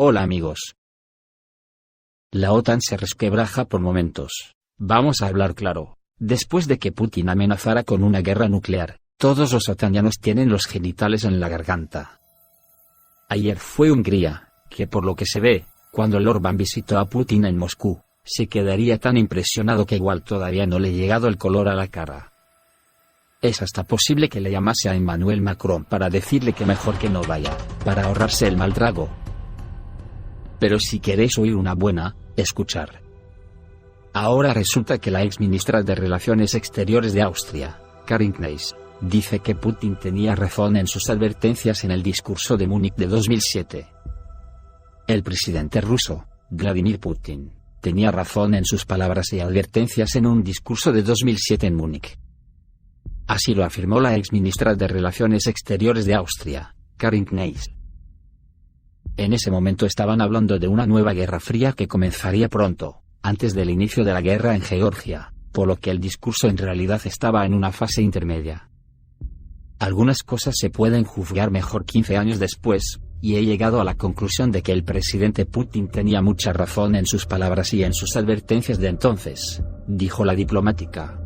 Hola amigos. La OTAN se resquebraja por momentos. Vamos a hablar claro. Después de que Putin amenazara con una guerra nuclear, todos los otanianos tienen los genitales en la garganta. Ayer fue Hungría, que por lo que se ve, cuando el Orbán visitó a Putin en Moscú, se quedaría tan impresionado que igual todavía no le ha llegado el color a la cara. Es hasta posible que le llamase a Emmanuel Macron para decirle que mejor que no vaya, para ahorrarse el mal trago. Pero si queréis oír una buena, escuchar. Ahora resulta que la ex ministra de Relaciones Exteriores de Austria, Karin Kneis, dice que Putin tenía razón en sus advertencias en el discurso de Múnich de 2007. El presidente ruso, Vladimir Putin, tenía razón en sus palabras y advertencias en un discurso de 2007 en Múnich. Así lo afirmó la ex ministra de Relaciones Exteriores de Austria, Karin Kneis. En ese momento estaban hablando de una nueva guerra fría que comenzaría pronto, antes del inicio de la guerra en Georgia, por lo que el discurso en realidad estaba en una fase intermedia. Algunas cosas se pueden juzgar mejor 15 años después, y he llegado a la conclusión de que el presidente Putin tenía mucha razón en sus palabras y en sus advertencias de entonces, dijo la diplomática.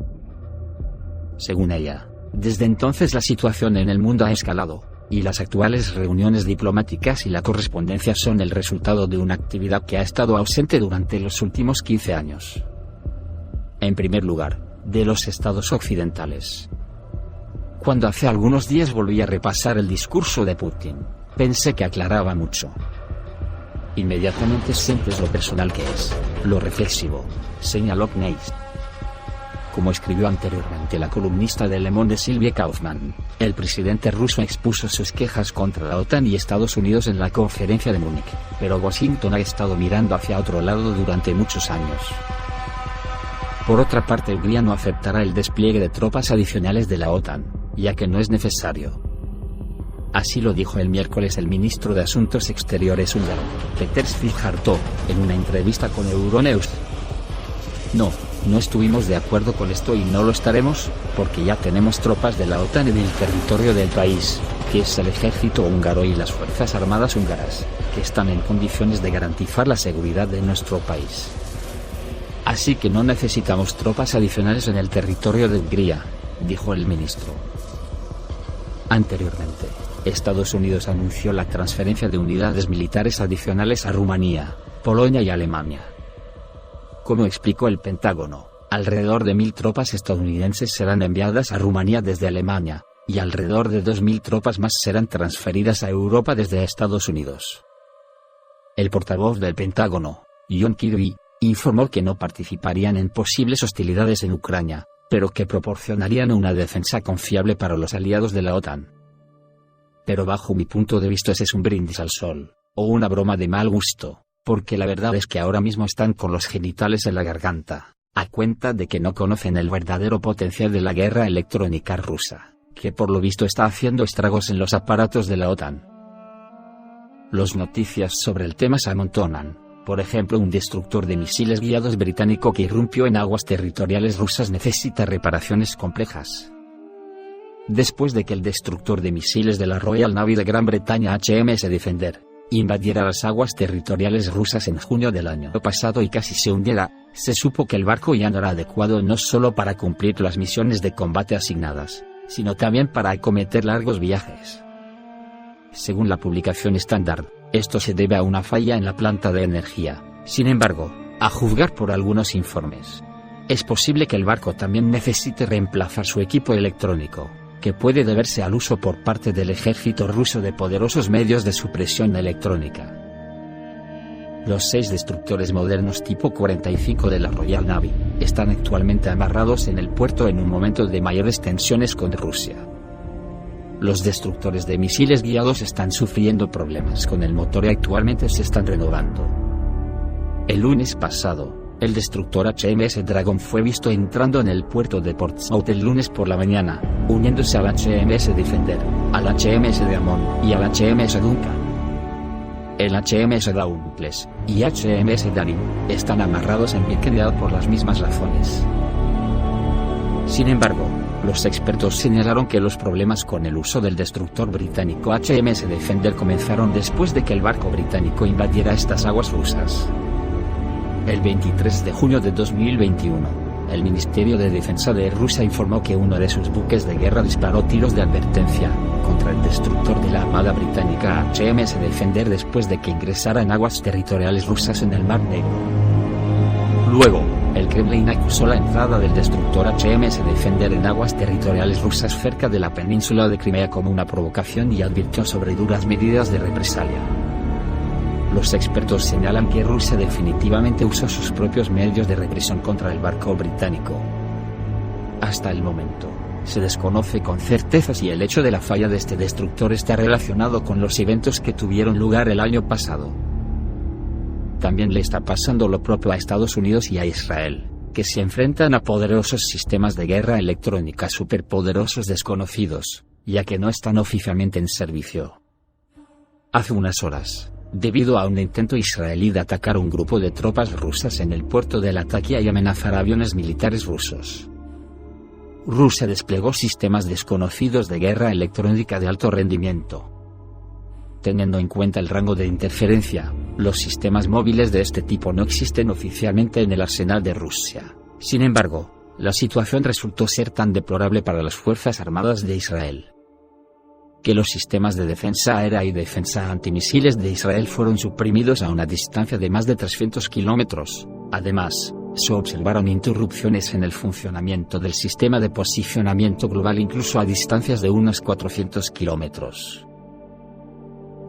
Según ella, desde entonces la situación en el mundo ha escalado, y las actuales reuniones diplomáticas y la correspondencia son el resultado de una actividad que ha estado ausente durante los últimos 15 años. En primer lugar, de los estados occidentales. Cuando hace algunos días volví a repasar el discurso de Putin, pensé que aclaraba mucho. Inmediatamente sientes lo personal que es, lo reflexivo, señaló Kneis. Como escribió anteriormente la columnista de Le Monde Sylvie Kaufmann, el presidente ruso expuso sus quejas contra la OTAN y Estados Unidos en la conferencia de Múnich, pero Washington ha estado mirando hacia otro lado durante muchos años. Por otra parte, Hungría no aceptará el despliegue de tropas adicionales de la OTAN, ya que no es necesario. Así lo dijo el miércoles el ministro de Asuntos Exteriores húngaro, Péter Szijjártó, en una entrevista con Euronews. No estuvimos de acuerdo con esto y no lo estaremos, porque ya tenemos tropas de la OTAN en el territorio del país, que es el ejército húngaro y las fuerzas armadas húngaras, que están en condiciones de garantizar la seguridad de nuestro país. Así que no necesitamos tropas adicionales en el territorio de Hungría, dijo el ministro. Anteriormente, Estados Unidos anunció la transferencia de unidades militares adicionales a Rumanía, Polonia y Alemania. Como explicó el Pentágono, alrededor de 1.000 tropas estadounidenses serán enviadas a Rumanía desde Alemania, y alrededor de 2.000 tropas más serán transferidas a Europa desde Estados Unidos. El portavoz del Pentágono, John Kirby, informó que no participarían en posibles hostilidades en Ucrania, pero que proporcionarían una defensa confiable para los aliados de la OTAN. Pero bajo mi punto de vista ese es un brindis al sol, o una broma de mal gusto, porque la verdad es que ahora mismo están con los genitales en la garganta, a cuenta de que no conocen el verdadero potencial de la guerra electrónica rusa, que por lo visto está haciendo estragos en los aparatos de la OTAN. Las noticias sobre el tema se amontonan. Por ejemplo, un destructor de misiles guiados británico que irrumpió en aguas territoriales rusas necesita reparaciones complejas. Después de que el destructor de misiles de la Royal Navy de Gran Bretaña HMS Defender invadiera las aguas territoriales rusas en junio del año pasado y casi se hundiera, se supo que el barco ya no era adecuado no solo para cumplir las misiones de combate asignadas, sino también para acometer largos viajes. Según la publicación Standard, esto se debe a una falla en la planta de energía. Sin embargo, a juzgar por algunos informes, es posible que el barco también necesite reemplazar su equipo electrónico, que puede deberse al uso por parte del ejército ruso de poderosos medios de supresión electrónica. Los 6 destructores modernos tipo 45 de la Royal Navy están actualmente amarrados en el puerto en un momento de mayores tensiones con Rusia. Los destructores de misiles guiados están sufriendo problemas con el motor y actualmente se están renovando. El lunes pasado, el destructor HMS Dragon fue visto entrando en el puerto de Portsmouth el lunes por la mañana, uniéndose al HMS Defender, al HMS Diamond y al HMS Duncan. El HMS Dauntless y HMS Daring están amarrados en Birkenhead por las mismas razones. Sin embargo, Los expertos señalaron que los problemas con el uso del destructor británico HMS Defender comenzaron después de que el barco británico invadiera estas aguas rusas. El 23 de junio de 2021, el Ministerio de Defensa de Rusia informó que uno de sus buques de guerra disparó tiros de advertencia contra el destructor de la Armada británica HMS Defender después de que ingresara en aguas territoriales rusas en el Mar Negro. Luego, el Kremlin acusó la entrada del destructor HMS Defender en aguas territoriales rusas cerca de la península de Crimea como una provocación y advirtió sobre duras medidas de represalia. Los expertos señalan que Rusia definitivamente usó sus propios medios de represión contra el barco británico. Hasta el momento, se desconoce con certeza si el hecho de la falla de este destructor está relacionado con los eventos que tuvieron lugar el año pasado. También le está pasando lo propio a Estados Unidos y a Israel, que se enfrentan a poderosos sistemas de guerra electrónica superpoderosos desconocidos, ya que no están oficialmente en servicio. Hace unas horas, debido a un intento israelí de atacar un grupo de tropas rusas en el puerto de Latakia y amenazar aviones militares rusos, Rusia desplegó sistemas desconocidos de guerra electrónica de alto rendimiento. Teniendo en cuenta el rango de interferencia, los sistemas móviles de este tipo no existen oficialmente en el arsenal de Rusia. Sin embargo, la situación resultó ser tan deplorable para las Fuerzas Armadas de Israel, que los sistemas de defensa aérea y defensa antimisiles de Israel fueron suprimidos a una distancia de más de 300 kilómetros. Además, se observaron interrupciones en el funcionamiento del sistema de posicionamiento global incluso a distancias de unos 400 kilómetros.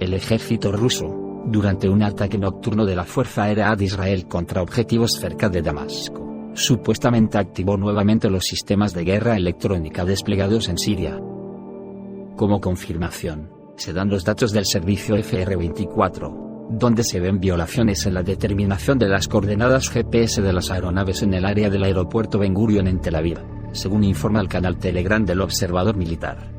El ejército ruso, durante un ataque nocturno de la Fuerza Aérea de Israel contra objetivos cerca de Damasco, supuestamente activó nuevamente los sistemas de guerra electrónica desplegados en Siria. Como confirmación, se dan los datos del servicio FR-24, donde se ven violaciones en la determinación de las coordenadas GPS de las aeronaves en el área del aeropuerto Ben Gurion en Tel Aviv, según informa el canal Telegram del Observador Militar.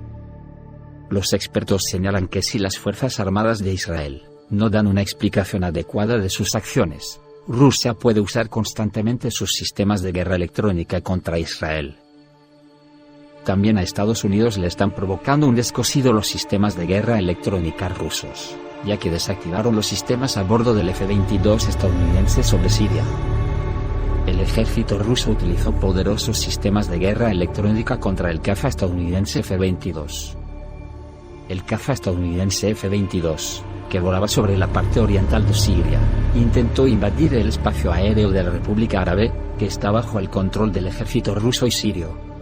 Los expertos señalan que si las Fuerzas Armadas de Israel no dan una explicación adecuada de sus acciones, Rusia puede usar constantemente sus sistemas de guerra electrónica contra Israel. También a Estados Unidos le están provocando un descosido los sistemas de guerra electrónica rusos, ya que desactivaron los sistemas a bordo del F-22 estadounidense sobre Siria. El ejército ruso utilizó poderosos sistemas de guerra electrónica contra el caza estadounidense F-22. El caza estadounidense F-22, que volaba sobre la parte oriental de Siria, intentó invadir el espacio aéreo de la República Árabe, que está bajo el control del ejército ruso y sirio.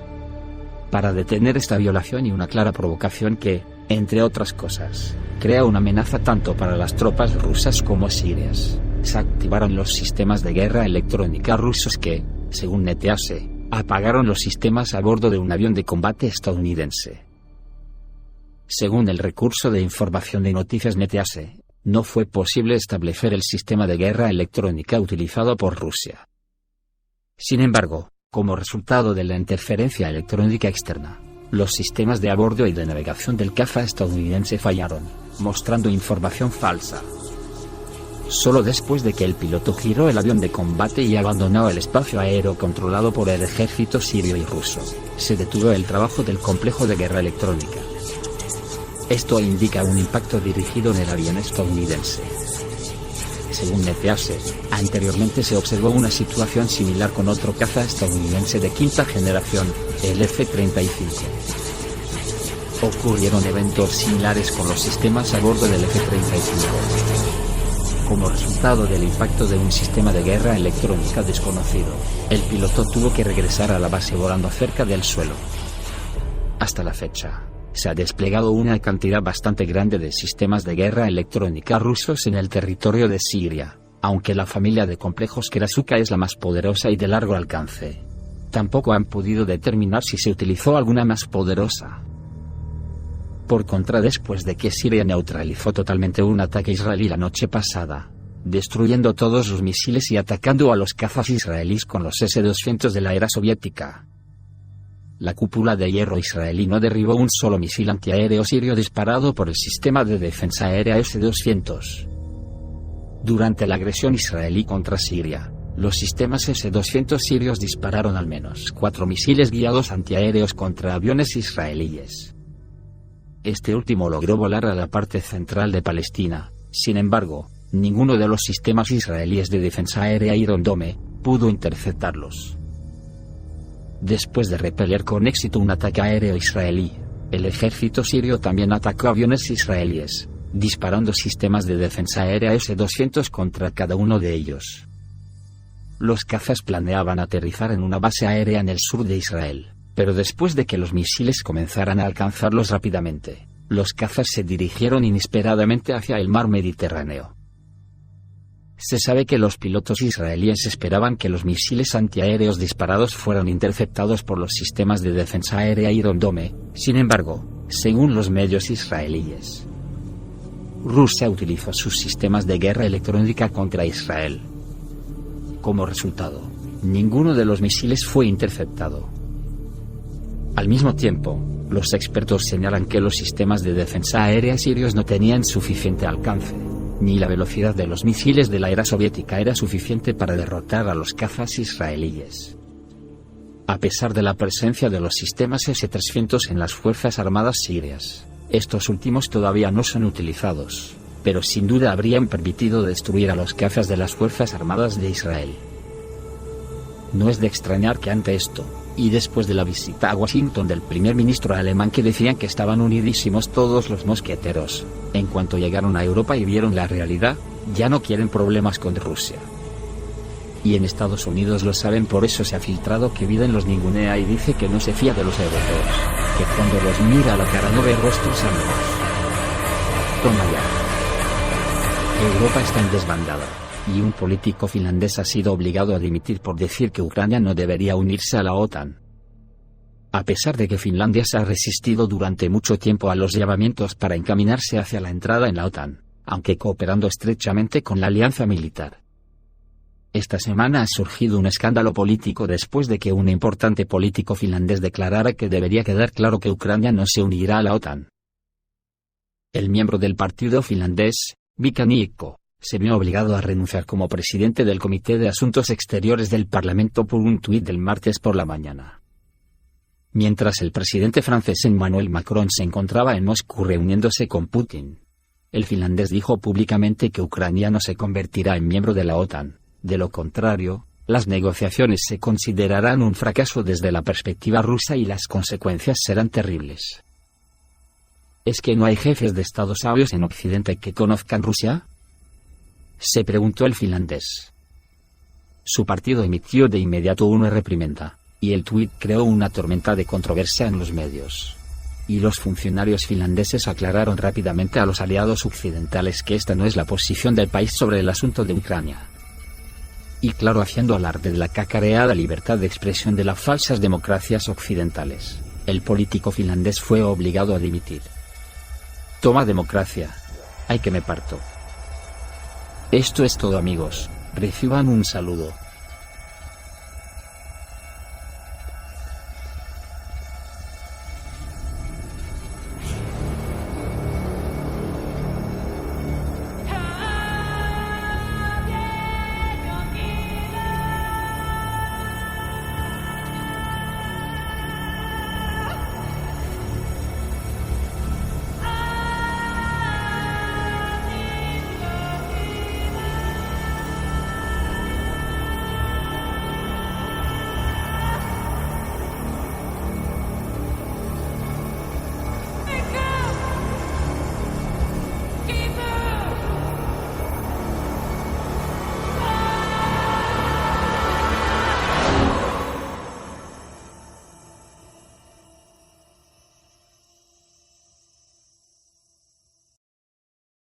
Para detener esta violación y una clara provocación que, entre otras cosas, crea una amenaza tanto para las tropas rusas como sirias, se activaron los sistemas de guerra electrónica rusos que, según NETEASE, apagaron los sistemas a bordo de un avión de combate estadounidense. Según el recurso de información de noticias NETEASE, no fue posible establecer el sistema de guerra electrónica utilizado por Rusia. Sin embargo, como resultado de la interferencia electrónica externa, los sistemas de a bordo y de navegación del caza estadounidense fallaron, mostrando información falsa. Solo después de que el piloto giró el avión de combate y abandonó el espacio aéreo controlado por el ejército sirio y ruso, se detuvo el trabajo del complejo de guerra electrónica. Esto indica un impacto dirigido en el avión estadounidense. Según NETEASE, anteriormente se observó una situación similar con otro caza estadounidense de quinta generación, el F-35. Ocurrieron eventos similares con los sistemas a bordo del F-35. Como resultado del impacto de un sistema de guerra electrónica desconocido, el piloto tuvo que regresar a la base volando cerca del suelo. Hasta la fecha, se ha desplegado una cantidad bastante grande de sistemas de guerra electrónica rusos en el territorio de Siria, aunque la familia de complejos Kerasuka es la más poderosa y de largo alcance. Tampoco han podido determinar si se utilizó alguna más poderosa. Por contra, después de que Siria neutralizó totalmente un ataque israelí la noche pasada, destruyendo todos los misiles y atacando a los cazas israelíes con los S-200 de la era soviética, la cúpula de hierro israelí no derribó un solo misil antiaéreo sirio disparado por el sistema de defensa aérea S-200. Durante la agresión israelí contra Siria, los sistemas S-200 sirios dispararon al menos 4 misiles guiados antiaéreos contra aviones israelíes. Este último logró volar a la parte central de Palestina. Sin embargo, ninguno de los sistemas israelíes de defensa aérea Iron Dome pudo interceptarlos. Después de repeler con éxito un ataque aéreo israelí, el ejército sirio también atacó aviones israelíes, disparando sistemas de defensa aérea S-200 contra cada uno de ellos. Los cazas planeaban aterrizar en una base aérea en el sur de Israel, pero después de que los misiles comenzaran a alcanzarlos rápidamente, los cazas se dirigieron inesperadamente hacia el mar Mediterráneo. Se sabe que los pilotos israelíes esperaban que los misiles antiaéreos disparados fueran interceptados por los sistemas de defensa aérea Iron Dome. Sin embargo, según los medios israelíes, Rusia utilizó sus sistemas de guerra electrónica contra Israel. Como resultado, ninguno de los misiles fue interceptado. Al mismo tiempo, los expertos señalan que los sistemas de defensa aérea sirios no tenían suficiente alcance, ni la velocidad de los misiles de la era soviética era suficiente para derrotar a los cazas israelíes. A pesar de la presencia de los sistemas S-300 en las Fuerzas Armadas sirias, estos últimos todavía no son utilizados, pero sin duda habrían permitido destruir a los cazas de las Fuerzas Armadas de Israel. No es de extrañar que ante esto, y después de la visita a Washington del primer ministro alemán que decían que estaban unidísimos todos los mosqueteros, en cuanto llegaron a Europa y vieron la realidad, ya no quieren problemas con Rusia. Y en Estados Unidos lo saben, por eso se ha filtrado que Biden los ningunea y dice que no se fía de los europeos, que cuando los mira a la cara no ve rostros amigos. Toma ya. Europa está en desbandada, y un político finlandés ha sido obligado a dimitir por decir que Ucrania no debería unirse a la OTAN. A pesar de que Finlandia se ha resistido durante mucho tiempo a los llamamientos para encaminarse hacia la entrada en la OTAN, aunque cooperando estrechamente con la alianza militar. Esta semana ha surgido un escándalo político después de que un importante político finlandés declarara que debería quedar claro que Ucrania no se unirá a la OTAN. El miembro del partido finlandés, Mika Niikko, se vio obligado a renunciar como presidente del Comité de Asuntos Exteriores del Parlamento por un tuit del martes por la mañana. Mientras el presidente francés Emmanuel Macron se encontraba en Moscú reuniéndose con Putin, el finlandés dijo públicamente que Ucrania no se convertirá en miembro de la OTAN. De lo contrario, las negociaciones se considerarán un fracaso desde la perspectiva rusa y las consecuencias serán terribles. ¿Es que no hay jefes de Estado sabios en Occidente que conozcan Rusia?, se preguntó el finlandés. Su partido emitió de inmediato una reprimenda, y el tuit creó una tormenta de controversia en los medios. Y los funcionarios finlandeses aclararon rápidamente a los aliados occidentales que esta no es la posición del país sobre el asunto de Ucrania. Y claro, haciendo alarde de la cacareada libertad de expresión de las falsas democracias occidentales, el político finlandés fue obligado a dimitir. Toma democracia. Ay, que me parto. Esto es todo, amigos. Reciban un saludo.